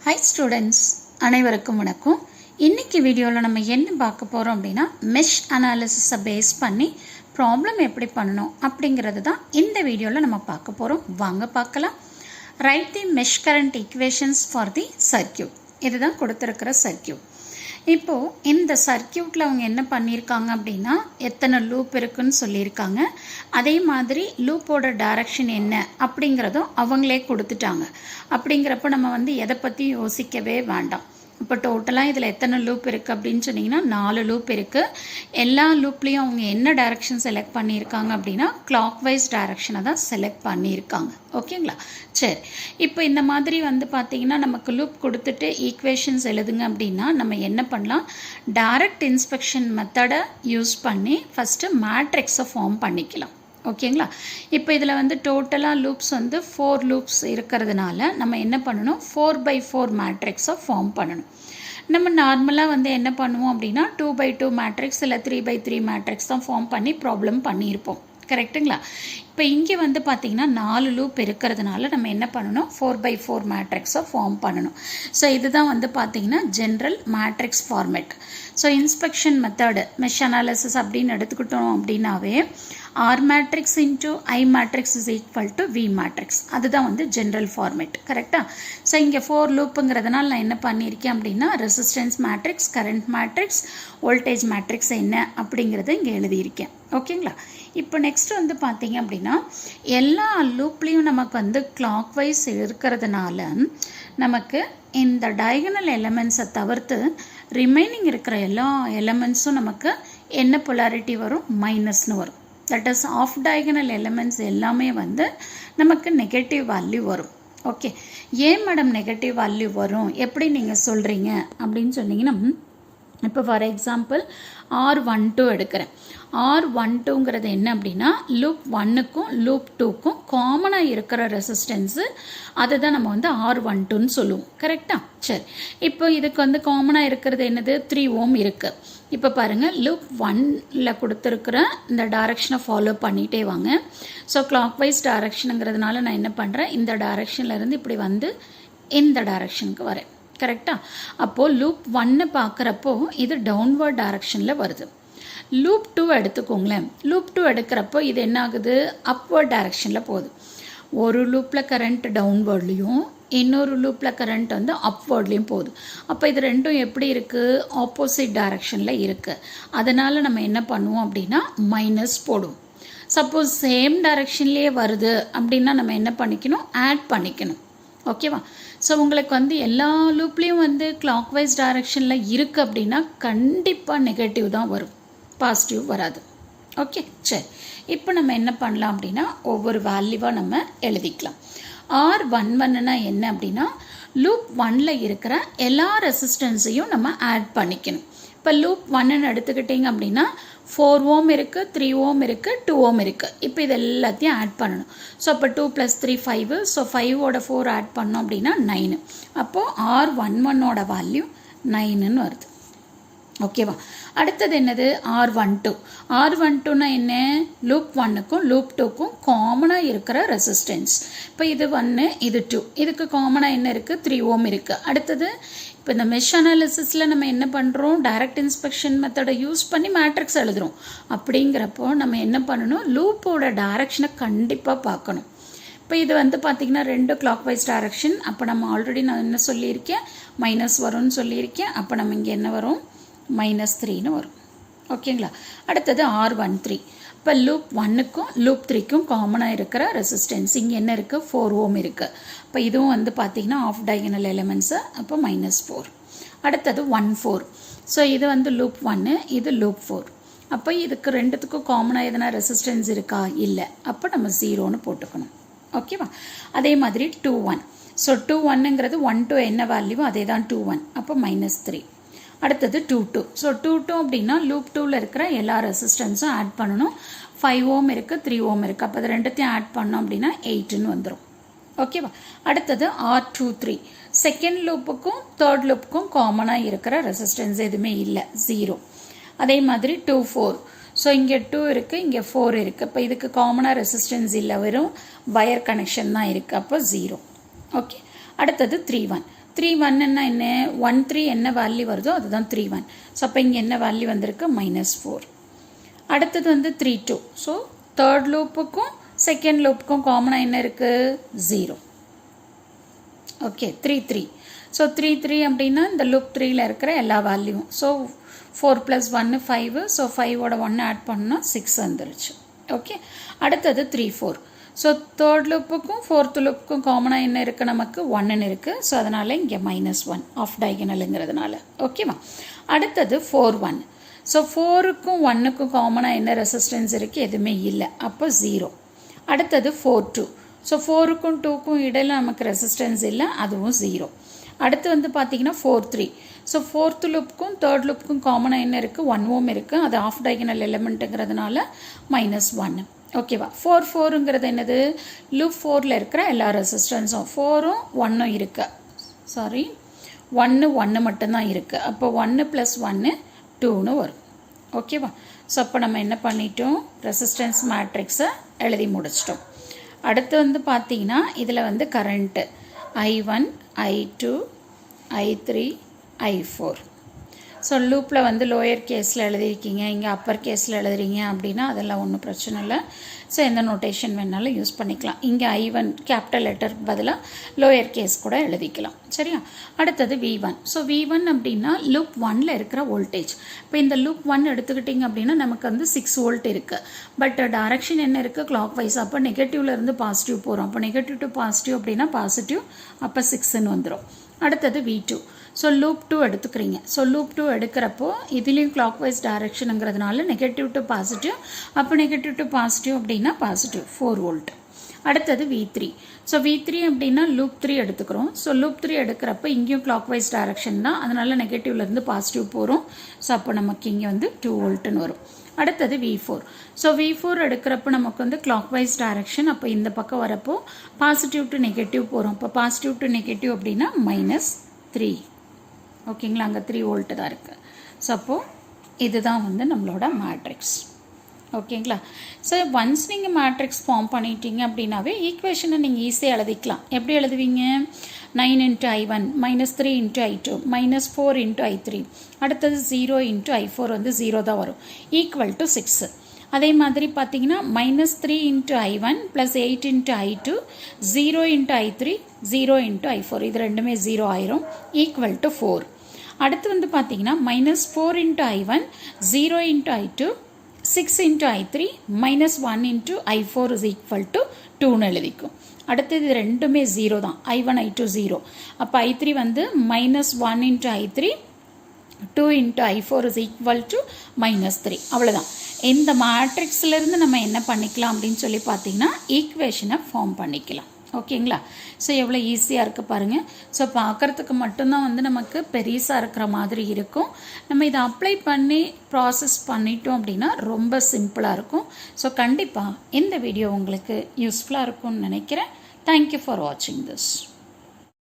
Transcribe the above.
Hi students, அனைவருக்கும் வணக்கம். இன்னைக்கு வீடியோவில் நம்ம என்ன பார்க்க போகிறோம் அப்படின்னா மெஷ் அனாலிசிஸை பேஸ் பண்ணி ப்ராப்ளம் எப்படி பண்ணணும் அப்படிங்கிறது தான் இந்த வீடியோவில் நம்ம பார்க்க போகிறோம். வாங்க பார்க்கலாம். Right the mesh current equations for the circuit. இதுதான் கொடுத்துருக்கிற சர்க்கியூட். இப்போது இந்த சர்க்கியூட்டில் அவங்க என்ன பண்ணியிருக்காங்க அப்படின்னா எத்தனை லூப் இருக்குன்னு சொல்லியிருக்காங்க. அதே மாதிரி லூப்போட டைரக்ஷன் என்ன அப்படிங்கிறதும் அவங்களே கொடுத்துட்டாங்க. அப்படிங்கிறப்ப நம்ம எதை பற்றி யோசிக்கவே வேண்டாம். இப்போ டோட்டலாக இதில் எத்தனை லூப் இருக்குது அப்படின்னு சொன்னிங்கன்னா 4 லூப் இருக்குது. எல்லா லூப்லேயும் அவங்க என்ன டைரக்ஷன் செலக்ட் பண்ணியிருக்காங்க அப்படின்னா கிளாக் வைஸ் டைரக்ஷனை தான் செலக்ட் பண்ணியிருக்காங்க. ஓகேங்களா? சரி, இப்போ இந்த மாதிரி பார்த்தீங்கன்னா நமக்கு லூப் கொடுத்துட்டு ஈக்குவேஷன்ஸ் எழுதுங்க அப்படின்னா நம்ம என்ன பண்ணலாம், டைரக்ட் இன்ஸ்பெக்ஷன் மெத்தடை யூஸ் பண்ணி ஃபஸ்ட்டு மேட்ரிக்ஸை ஃபார்ம் பண்ணிக்கலாம். ஓகேங்களா? இப்போ இதில் டோட்டலாக லூப்ஸ் 4 லூப்ஸ் இருக்கிறதுனால நம்ம என்ன பண்ணணும், 4x4 மேட்ரிக்ஸை ஃபார்ம் பண்ணணும். நம்ம நார்மலாக என்ன பண்ணுவோம் அப்படின்னா 2x2 மேட்ரிக்ஸ் இல்லை 3x3 மேட்ரிக்ஸ் தான் ஃபார்ம் பண்ணி ப்ராப்ளம் பண்ணியிருப்போம். கரெக்டுங்களா? இப்போ இங்கே பார்த்தீங்கன்னா 4 லூப் இருக்கிறதுனால நம்ம என்ன பண்ணணும், 4x4 மேட்ரிக்ஸை ஃபார்ம் பண்ணணும். ஸோ இதுதான் பார்த்தீங்கன்னா general matrix format. So inspection method mesh analysis அப்படின்னு எடுத்துக்கிட்டோம் அப்படின்னாவே R matrix into I matrix is equal to V matrix. அதுதான் ஜென்ரல் ஃபார்மேட். கரெக்டாக? ஸோ இங்கே 4 லூப்புங்கிறதுனால நான் என்ன பண்ணியிருக்கேன் அப்படின்னா resistance matrix, current matrix, voltage matrix என்ன அப்படிங்கிறத இங்கே எழுதியிருக்கேன். ஓகேங்களா? இப்போ நெக்ஸ்ட் பார்த்தீங்க அப்படின்னா எல்லா லூப்லேயும் நமக்கு கிளாக் வைஸ் இருக்கிறதுனால நமக்கு இந்த டயகனல் எலமெண்ட்ஸை தவிர்த்து ரிமைனிங் இருக்கிற எல்லா எலமெண்ட்ஸும் நமக்கு என்ன பொலாரிட்டி வரும், மைனஸ்னு வரும். That is off diagonal elements எல்லாமே நமக்கு நெகட்டிவ் வேல்யூ வரும். ஓகே, ஏன் மேடம் நெகட்டிவ் வேல்யூ வரும், எப்படி நீங்கள் சொல்கிறீங்க அப்படின்னு சொன்னீங்கன்னா, இப்போ ஃபார் எக்ஸாம்பிள் R12 எடுக்கிறேன். R12ங்கிறது என்ன அப்படின்னா லூப் 1க்கும் லூப் 2க்கும் காமனாக இருக்கிற ரெசிஸ்டன்ஸு, அதை தான் நம்ம R12ன்னு சொல்லுவோம். கரெக்டாக? சரி, இப்போ இதுக்கு காமனாக இருக்கிறது என்னது, 3 ஓம் இருக்குது. இப்போ பாருங்கள், லூப் 1ல் கொடுத்துருக்குற இந்த டைரக்ஷனை ஃபாலோ பண்ணிகிட்டே வாங்க. ஸோ கிளாக் வைஸ் டைரக்ஷனுங்கிறதுனால நான் என்ன பண்ணுறேன், இந்த டைரக்ஷன்லேருந்து இப்படி இந்த டைரக்ஷனுக்கு வரேன். கரெக்டாக? அப்போது லூப் 1 பார்க்குறப்போ இது டவுன்வர்ட் டைரக்ஷனில் வருது. லூப் 2 எடுத்துக்கோங்களேன். லூப் 2 எடுக்கிறப்போ இது என்ன ஆகுது, அப்வர்ட் டைரக்ஷனில் போகுது. ஒரு லூப்பில் கரண்ட் டவுன்வர்ட்லேயும் இன்னொரு லூப்பில் கரண்ட் அப்வர்ட்லேயும் போகுது. அப்போ இது ரெண்டும் எப்படி இருக்குது, ஆப்போசிட் டைரக்ஷனில் இருக்குது. அதனால் நம்ம என்ன பண்ணுவோம் அப்படின்னா மைனஸ் போடுவோம். சப்போஸ் சேம் டைரக்ஷன்லேயே வருது அப்படின்னா நம்ம என்ன பண்ணிக்கணும், ஆட் பண்ணிக்கணும். ஓகேவா? ஸோ உங்களுக்கு எல்லா லூப்லேயும் கிளாக் வைஸ் டைரக்ஷனில் இருக்குது அப்படின்னா கண்டிப்பாக நெகட்டிவ் தான் வரும், பாசிட்டிவ் வராது. ஓகே, சரி, இப்போ நம்ம என்ன பண்ணலாம் அப்படின்னா ஒவ்வொரு வேல்யூவாக நம்ம எழுதிக்கலாம். R11னா என்ன அப்படின்னா லூப் 1ல் இருக்கிற எல்லா ரெசிஸ்டன்ஸையும் நம்ம ஆட் பண்ணிக்கணும். இப்போ லூப் 1ன்னு எடுத்துக்கிட்டிங்க அப்படின்னா 4 ஓம் இருக்குது, 3 ஓம் இருக்குது, 2 ஓம் இருக்குது. இப்போ இது எல்லாத்தையும் ஆட் பண்ணணும். ஸோ அப்போ 2 + 3 5. ஸோ 5ஓட 4 ஆட் பண்ணோம் அப்படின்னா 9. அப்போது R11ஓட வேல்யூ 9ன்னு வருது. ஓகேவா? அடுத்தது என்னது, R12. R12னா என்ன, லூப் 1க்கும் லூப் 2க்கும் காமனாக இருக்கிற ரெசிஸ்டன்ஸ். இப்போ இது 1, இது 2. இதுக்கு காமனாக என்ன இருக்குது, 3 ஓம் இருக்குது. அடுத்தது இப்போ இந்த மெஷ் அனாலிசிஸில் நம்ம என்ன பண்ணுறோம், டைரக்ட் இன்ஸ்பெக்ஷன் மெத்தடை யூஸ் பண்ணி மேட்ரிக்ஸ் எழுதுகிறோம். அப்படிங்கிறப்போ நம்ம என்ன பண்ணணும், லூப்போட டைரக்ஷனை கண்டிப்பாக பார்க்கணும். இப்போ இது பார்த்திங்கன்னா 2 கிளாக் வைஸ் டைரக்ஷன். அப்போ நம்ம ஆல்ரெடி நான் என்ன சொல்லியிருக்கேன், மைனஸ் வரும்னு சொல்லியிருக்கேன். அப்போ நம்ம இங்கே என்ன வரும், -3ன்னு வரும். ஓகேங்களா? அடுத்தது R13. இப்போ லூப் 1க்கும் லூப் 3க்கும் காமனாக இருக்கிற ரெசிஸ்டன்ஸ் இங்கே என்ன இருக்குது, 4 ஓம் இருக்குது. இப்போ இதுவும் பார்த்திங்கன்னா ஆஃப் டயகனல் எலிமெண்ட்ஸு. அப்போ -4. அடுத்தது 14. ஸோ இது லூப் 1, இது லூப் 4. அப்போ இதுக்கு ரெண்டுத்துக்கும் காமனாக எதனா ரெசிஸ்டன்ஸ் இருக்கா, இல்லை. அப்போ நம்ம 0ன்னு போட்டுக்கணும். ஓகேவா? அதே மாதிரி 21. ஸோ 21ங்கிறது 1 to என்ன வேல்யூவோ அதே தான் 21. அப்போ -3. அடுத்தது 22. ஸோ 22 அப்படின்னா லூப் 2ல் இருக்கிற எல்லா ரெசிஸ்டன்ஸும் ஆட் பண்ணணும். 5 ஓம் இருக்குது, 3 ஓம் இருக்குது. அப்போ அது ரெண்டுத்தையும் ஆட் பண்ணோம் அப்படின்னா 8ன்னு வந்துடும். ஓகேவா? அடுத்தது R23. செகண்ட் லூப்புக்கும் தேர்ட் லூப்புக்கும் காமனாக இருக்கிற ரெசிஸ்டன்ஸ் எதுவுமே இல்லை, 0. அதே மாதிரி 24. ஸோ இங்கே 2 இருக்குது, இங்கே 4 இருக்குது. இப்போ இதுக்கு காமனாக ரெசிஸ்டன்ஸ் இல்லை, வெறும் வயர் கனெக்ஷன் தான் இருக்குது. அப்போ 0. ஓகே, அடுத்தது 31. 3 1 என்ன 1 3 என்ன வேல்யூ வருதோ அதுதான் 3 1. ஸோ அப்போ இங்கே என்ன வேல்யூ வந்திருக்கு -4. அடுத்தது வந்து 3 2. ஸோ தேர்ட் லூப்புக்கும் செகண்ட் லூப்புக்கும் காமனாக என்ன இருக்குது 0. ஓகே 3 3. ஸோ 3 3 அப்படின்னா இந்த லூப் 3ல இருக்கிற எல்லா வேல்யூவும். ஸோ 4 + 1 5. ஸோ 5ஓட 1 ஆட் பண்ணால் 6 வந்துருச்சு. ஓகே அடுத்தது 3 4. ஸோ தேர்ட் லூப்புக்கும் ஃபோர்த் லூப்புக்கும் காமனாக என்ன இருக்குது நமக்கு 1 இருக்குது. ஸோ அதனால் இங்கே -1 ஆஃப் டயகனலுங்கிறதுனால. ஓகேவா அடுத்தது 4 1. ஸோ 4க்கும் 1க்கும் காமனாக என்ன ரெசிஸ்டன்ஸ் இருக்குது எதுவுமே இல்லை, அப்போ 0. அடுத்தது 4 2. ஸோ 4க்கும் 2க்கும் இடையில் நமக்கு ரெசிஸ்டன்ஸ் இல்லை, அதுவும் 0. அடுத்து வந்து பார்த்தீங்கன்னா 4 3. ஸோ ஃபோர்த் லூப்புக்கும் தேர்ட் லூப்புக்கும் காமனாக என்ன இருக்குது 1 ohm இருக்குது, அது ஆஃப் டயகனல் எலிமெண்ட்டுங்கிறதுனால -1. ஓகேவா 4 4ங்கிறது என்னது லூப் 4ல் இருக்கிற எல்லா ரெசிஸ்டன்ஸும் 4ம் 1ம் இருக்குது. சாரி 1 1 மட்டும்தான் இருக்குது. அப்போ 1 + 1 2ன்னு வரும். ஓகேவா ஸோ அப்போ நம்ம என்ன பண்ணிட்டோம் ரெசிஸ்டன்ஸ் மேட்ரிக்ஸை எழுதி முடிச்சிட்டோம். அடுத்து வந்து பார்த்தீங்கன்னா இதில் வந்து current I1 I2 I3 I4. So லூப்பில் வந்து லோயர் கேஸில் எழுதியிருக்கீங்க, இங்கே அப்பர் கேஸில் எழுதுறீங்க அப்படின்னா அதெல்லாம் ஒன்றும் பிரச்சனை இல்லை. ஸோ எந்த நோட்டேஷன் வேணாலும் யூஸ் பண்ணிக்கலாம். இங்கே I1 கேபிட்டல் லெட்டர் பதிலாக லோயர் கேஸ் கூட எழுதிக்கலாம். சரியா அடுத்தது V1. ஸோ V1 அப்படின்னா லூப் 1ல் இருக்கிற வோல்டேஜ். இப்போ இந்த லூப் 1 எடுத்துக்கிட்டிங்க அப்படின்னா நமக்கு வந்து 6 வோல்ட் இருக்குது. பட் டைரக்ஷன் என்ன இருக்குது கிளாக் வைஸ். அப்போ நெகட்டிவ்லேருந்து பாசிட்டிவ் போகிறோம். அப்போ நெகட்டிவ் டு பாசிட்டிவ் அப்படின்னா பாசிட்டிவ், அப்போ 6ன்னு வந்துடும். அடுத்தது V2. ஸோ லூப் 2 எடுத்துக்கிறீங்க. ஸோ லூப் 2 எடுக்கிறப்போ இதுலேயும் கிளாக் வைஸ் டைரக்ஷனுங்கிறதுனால நெகட்டிவ் டு பாசிட்டிவ், அப்போ நெகட்டிவ் டு பாசிட்டிவ் அப்படின்னா பாசிட்டிவ் 4 வோல்ட். அடுத்தது V3. ஸோ V3 அப்படின்னா லூப் 3 எடுத்துக்கிறோம். ஸோ லூப் 3 எடுக்கிறப்ப இங்கேயும் கிளாக் வைஸ் டைரக்ஷன் தான், அதனால நெகட்டிவ்லேருந்து பாசிட்டிவ் போகிறோம். ஸோ அப்போ நமக்கு இங்கே வந்து 2 வோல்ட்டுன்னு வரும். அடுத்தது V4. ஸோ V4 எடுக்கிறப்ப நமக்கு வந்து கிளாக் வைஸ் டைரக்ஷன், அப்போ இந்த பக்கம் வரப்போ பாசிட்டிவ் டு நெகட்டிவ் போகிறோம். இப்போ பாசிட்டிவ் டு நெகட்டிவ் அப்படின்னா -3. ஓகேங்களா அங்கே 3 வோல்ட்டு தான் இருக்குது. ஸோ அப்போது இதுதான் வந்து நம்மளோட மேட்ரிக்ஸ். ஓகேங்களா ஸோ ஒன்ஸ் நீங்கள் மேட்ரிக்ஸ் ஃபார்ம் பண்ணிட்டீங்க அப்படின்னாவே ஈக்குவேஷனை நீங்கள் ஈஸியாக எழுதிக்கலாம். எப்படி எழுதுவீங்க 9 × I1 -3 × I2 -4 × I3. அடுத்தது 0 × I4 வந்து 0 தான் வரும், ஈக்குவல் டு 6. அதே மாதிரி பார்த்தீங்கன்னா -3 × I1 + 8 × I2 0 × I3 0 × I4 இது ரெண்டுமே 0 ஆயிரும், ஈக்குவல் டு 4. அடுத்து வந்து பார்த்தீங்கன்னா -4 × I1 0 × I2 6 × I3 -1 × I4 is equal to 2ன்னு எழுதிக்கும். அடுத்தது இது ரெண்டுமே 0 தான், I1 I2 0. அப்போ I3 வந்து -1 × I3 2 × I4 is equal to -3. அவ்வளோதான். இந்த மேட்ரிக்ஸ்லேருந்து நம்ம என்ன பண்ணிக்கலாம் அப்படின்னு சொல்லி பார்த்தீங்கன்னா ஈக்குவேஷனை ஃபார்ம் பண்ணிக்கலாம். ஓகேங்களா ஸோ எவ்வளோ ஈஸியாக இருக்குது பாருங்கள். ஸோ பார்க்குறதுக்கு மட்டும்தான் வந்து நமக்கு பெருசாக இருக்கிற மாதிரி இருக்கும். நம்ம இதை அப்ளை பண்ணி ப்ராசஸ் பண்ணிட்டோம் அப்படின்னா ரொம்ப சிம்பிளாக இருக்கும். ஸோ கண்டிப்பாக இந்த வீடியோ உங்களுக்கு யூஸ்ஃபுல்லாக இருக்கும்னு நினைக்கிறேன். தேங்க்யூ ஃபார் வாட்சிங் திஸ்.